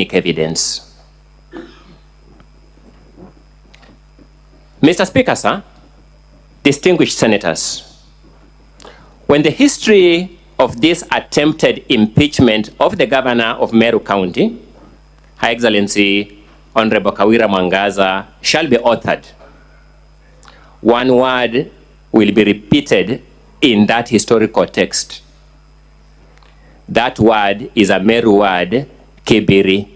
evidence. Mr. Speaker, sir, distinguished senators, when the history of this attempted impeachment of the governor of Meru County, Her Excellency Honorable Kawira Mwangaza, shall be authored, one word will be repeated in that historical text. That word is a Meru word, kibiri.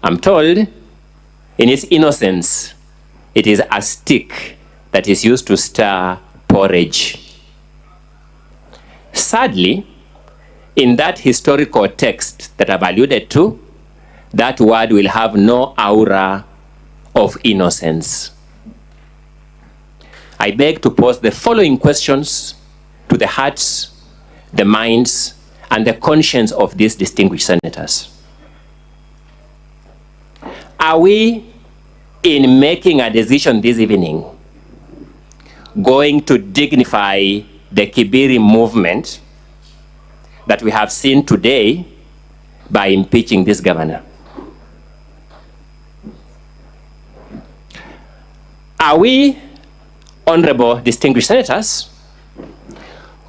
I'm told, in its innocence, it is a stick that is used to stir porridge. Sadly, in that historical text that I've alluded to, that word will have no aura of innocence. I beg to pose the following questions to the hearts, the minds, and the conscience of these distinguished senators. Are we, in making a decision this evening, going to dignify the Kibiri movement that we have seen today by impeaching this governor? Are we, honorable distinguished senators,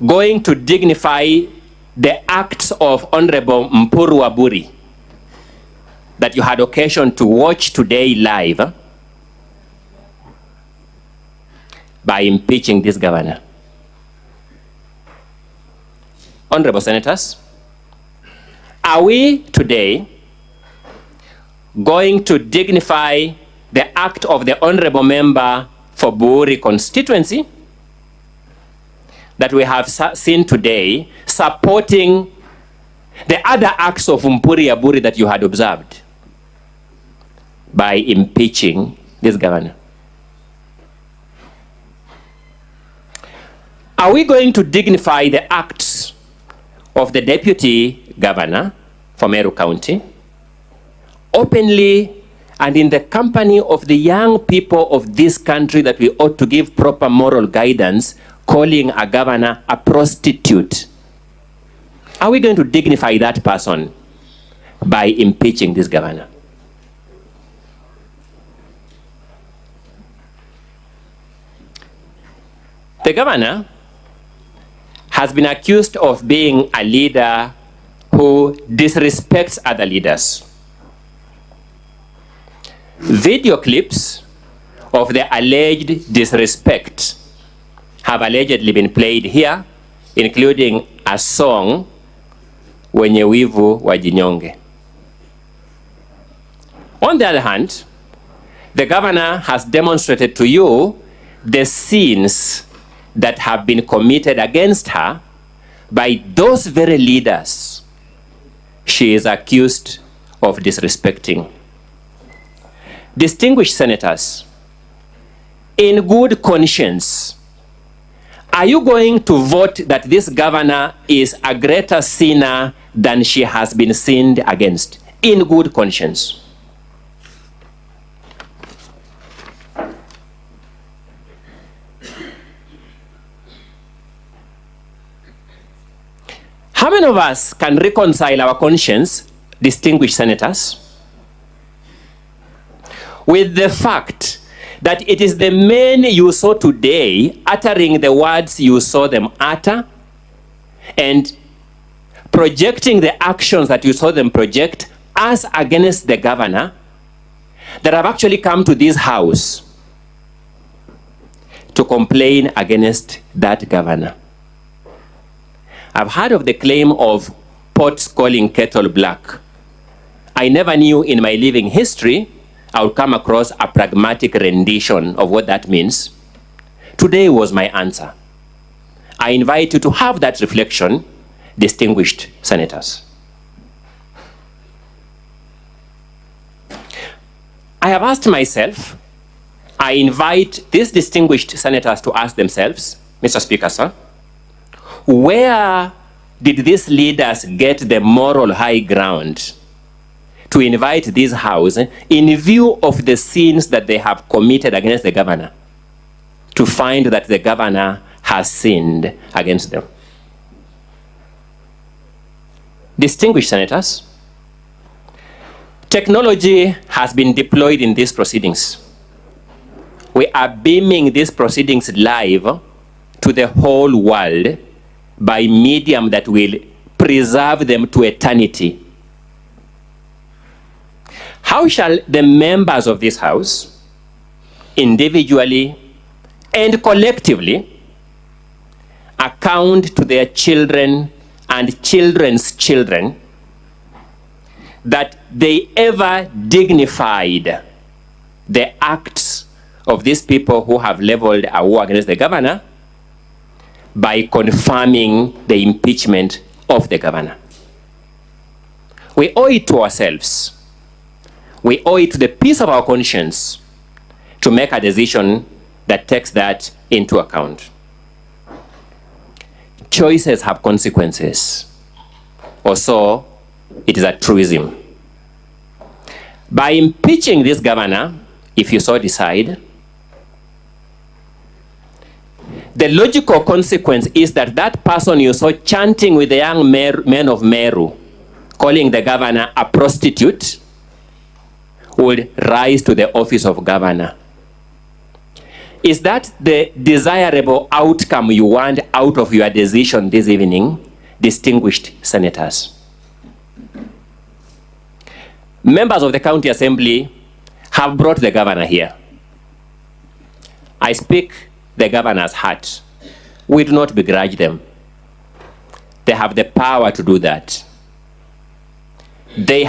going to dignify the acts of Honorable Mpuru Waburi that you had occasion to watch today live by impeaching this governor? Honorable senators, are we today going to dignify the act of the honorable member for Buri constituency that we have seen today supporting the other acts of Mpuri Aburi that you had observed by impeaching this governor? Are we going to dignify the acts of the deputy governor for Meru County openly and in the company of the young people of this country that we ought to give proper moral guidance, calling a governor a prostitute? Are we going to dignify that person by impeaching this governor? The governor has been accused of being a leader who disrespects other leaders. Video clips of the alleged disrespect have allegedly been played here, including a song, Wenye Wivu Wajinyonge. On the other hand, the governor has demonstrated to you the sins that have been committed against her by those very leaders she is accused of disrespecting. Distinguished senators, in good conscience, are you going to vote that this governor is a greater sinner than she has been sinned against? In good conscience. How many of us can reconcile our conscience, distinguished senators, with the fact that it is the men you saw today uttering the words you saw them utter and projecting the actions that you saw them project as against the governor that have actually come to this house to complain against that governor? I've heard of the claim of pots calling kettle black. I never knew in my living history I would come across a pragmatic rendition of what that means. Today was my answer. I invite you to have that reflection, distinguished senators. I have asked myself, I invite these distinguished senators to ask themselves, Mr. Speaker, sir, where did these leaders get the moral high ground to invite this house in view of the sins that they have committed against the governor, to find that the governor has sinned against them? Distinguished senators, Technology has been deployed in these proceedings. We are beaming these proceedings live to the whole world by medium that will preserve them to eternity. How shall the members of this House, individually and collectively, account to their children and children's children that they ever dignified the acts of these people who have leveled a war against the governor by confirming the impeachment of the governor? We owe it to ourselves. We owe it to the peace of our conscience to make a decision that takes that into account. Choices have consequences, or so it is a truism. By impeaching this governor, if you so decide, the logical consequence is that that person you saw chanting with the young men of Meru, calling the governor a prostitute, would rise to the office of governor. Is that the desirable outcome you want out of your decision this evening, distinguished senators? Members of the County Assembly have brought the governor here. I speak the governor's heart. We do not begrudge them. They have the power to do that. They